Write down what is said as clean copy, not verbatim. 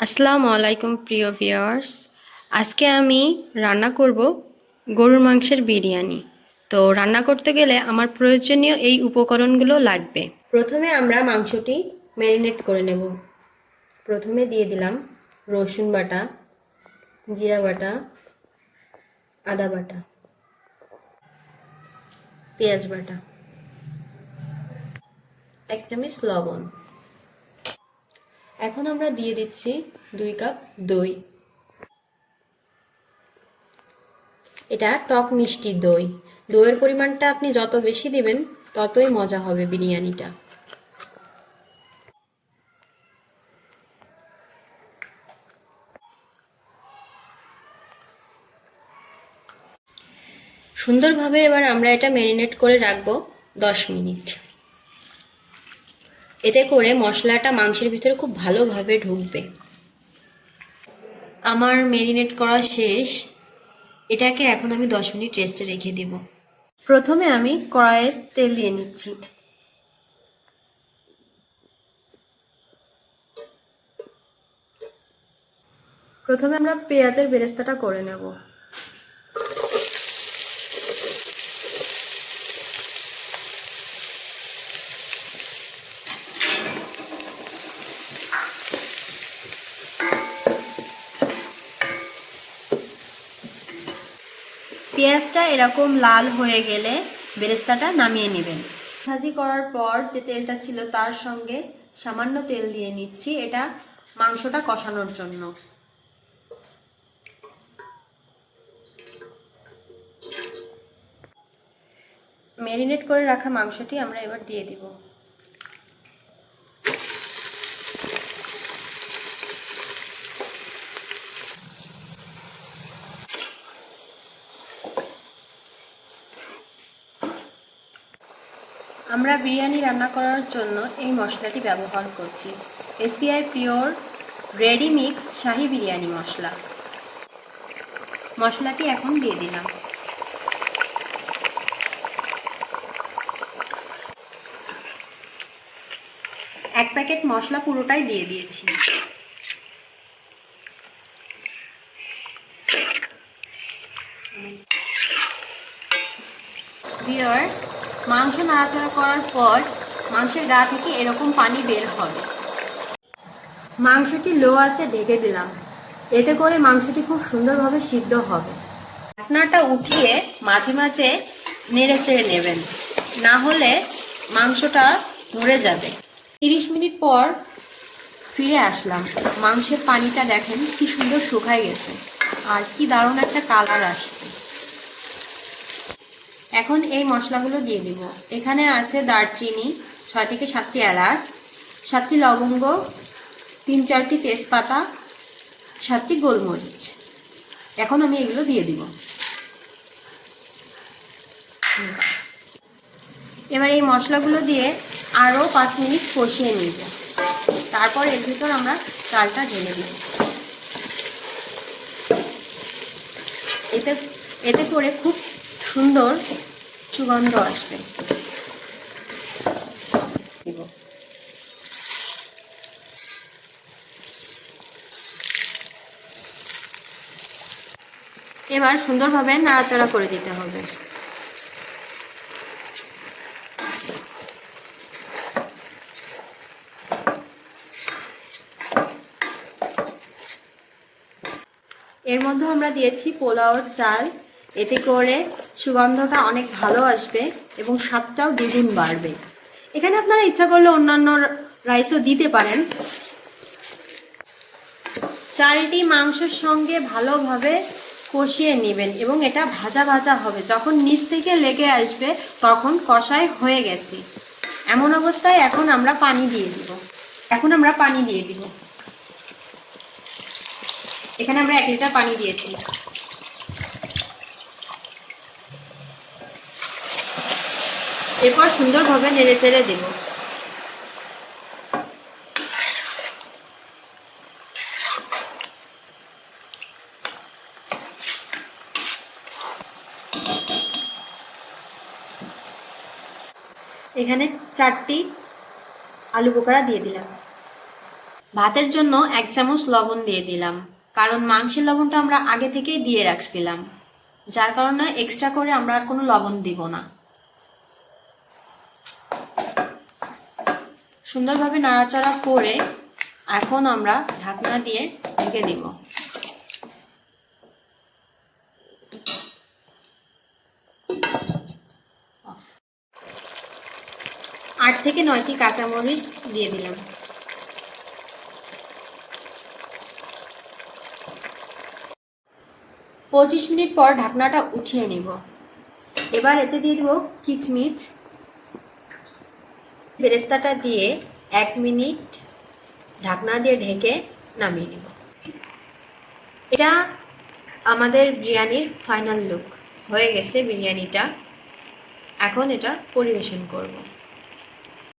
আসসালামু আলাইকুম প্রিয় ভিউয়ার্স। আজকে আমি রান্না করব গরুর মাংসের বিরিয়ানি। তো রান্না করতে গেলে আমার প্রয়োজনীয় এই উপকরণগুলো লাগবে। প্রথমে আমরা মাংসটি ম্যারিনেট করে নেব। প্রথমে দিয়ে দিলাম রসুন বাটা, জিরা বাটা, আদা বাটা, পেঁয়াজ বাটা, 1 চামচ লবণ। এখন আমরা দিয়ে দিচ্ছি 2 কাপ দই। এটা টক মিষ্টি দই। দইয়ের পরিমাণটা আপনি যত বেশি দিবেন ততই মজা হবে বিরিয়ানিটা। সুন্দরভাবে এবার আমরা এটা ম্যারিনেট করে রাখবো 10 মিনিট। এতে করে মশলাটা মাংসের ভিতরে খুব ভালোভাবে ঢুকবে। আমার ম্যারিনেট করা শেষ। এটাকে এখন আমি 10 মিনিট রেস্টে রেখে দিব। প্রথমে আমি কড়াইয়ে তেল দিয়ে নিচ্ছি। প্রথমে আমরা পেঁয়াজের বেরেস্তাটা করে নেব। পেঁয়াজটা এরকম লাল হয়ে গেলে বেরেস্তাটা নামিয়ে নেবেন। ভাজি করার পর যে তেলটা ছিল তার সঙ্গে সামান্য তেল দিয়ে নিচ্ছি, এটা মাংসটা কষানোর জন্য। ম্যারিনেট করে রাখা মাংসটি আমরা এবার দিয়ে দিব। আমরা বিরিয়ানি রান্না করার জন্য এই মশলাটি ব্যবহার করছি, এসিআই পিওর রেডি মিক্স শাহি বিরিয়ানি মশলা। মশলাটি এখন দিয়ে দিলাম। এক প্যাকেট মশলা পুরোটাই দিয়ে দিয়েছি। ভিউয়ার্স, মাংস নাড়াচাড়া করার পর মাংসের গা থেকে এরকম পানি বের হবে। মাংসটি লো আঁচে ঢেকে দিলাম, এতে করে মাংসটি খুব সুন্দরভাবে সিদ্ধ হবে। ঢাকনাটা উঠিয়ে মাঝে মাঝে নেড়ে চেড়ে নেবেন, না হলে মাংসটা ধরে যাবে। 30 মিনিট পর ফিরে আসলাম। মাংসের পানিটা দেখেন কি সুন্দর শুকায় গেছে আর কি দারুণ একটা কালার আসছে। এখন এই মশলাগুলো দিয়ে দিব। এখানে আছে দারচিনি, 6 থেকে 7টি এলাচ, 7টি লবঙ্গ, 3-4টি তেজপাতা, 7টি গোলমরিচ। এখন আমি এগুলো দিয়ে দিব। এবার এই মশলাগুলো দিয়ে আরও 5 মিনিট কষিয়ে নিব। তারপর এর ভিতর আমরা চালটা ঢেলে দিব। এতে করে খুব সুন্দর সুগন্ধ আসবে। এবার সুন্দরভাবে নাড়াচাড়া করে দিতে হবে। এর মধ্যে আমরা দিয়েছি পোলাওর চাল, এতে করে সুগন্ধটা অনেক ভালো আসবে এবং স্বাদটাও দ্বিগুণ বাড়বে। এখানে আপনারা ইচ্ছা করলে অন্যান্য রাইসও দিতে পারেন। চালটি মাংসের সঙ্গে ভালোভাবে কষিয়ে নেবেন এবং এটা ভাজা ভাজা হবে। যখন নিচ থেকে লেগে আসবে তখন কষাই হয়ে গেছে। এমন অবস্থায় এখন আমরা পানি দিয়ে দিব। এখানে আমরা 1 লিটার পানি দিয়েছি। এরপর সুন্দরভাবে নেড়ে চেড়ে দেব। এখানে 4টি আলু বোখরা দিয়ে দিলাম। ভাতের জন্য 1 চামচ লবণ দিয়ে দিলাম, কারণ মাংসের লবণটা আমরা আগে থেকেই দিয়ে রাখছিলাম, যার কারণে এক্সট্রা করে আমরা আর কোনো লবণ দিব না। সুন্দরভাবে নাড়াচাড়া করে এখন আমরা ঢাকনা দিয়ে ঢেকে দিব। 8 থেকে 9টি কাঁচামরিচ দিয়ে দিলাম। পঁচিশ মিনিট পর ঢাকনাটা উঠিয়ে নিব। এবার এতে দিয়ে দেব কিচমিচ। বেরেস্তাটা দিয়ে 1 মিনিট ঢাকনা দিয়ে ঢেকে নামিয়ে নিব। এটা আমাদের বিরিয়ানির ফাইনাল লুক। হয়ে গেছে বিরিয়ানিটা। এখন এটা পরিবেশন করব।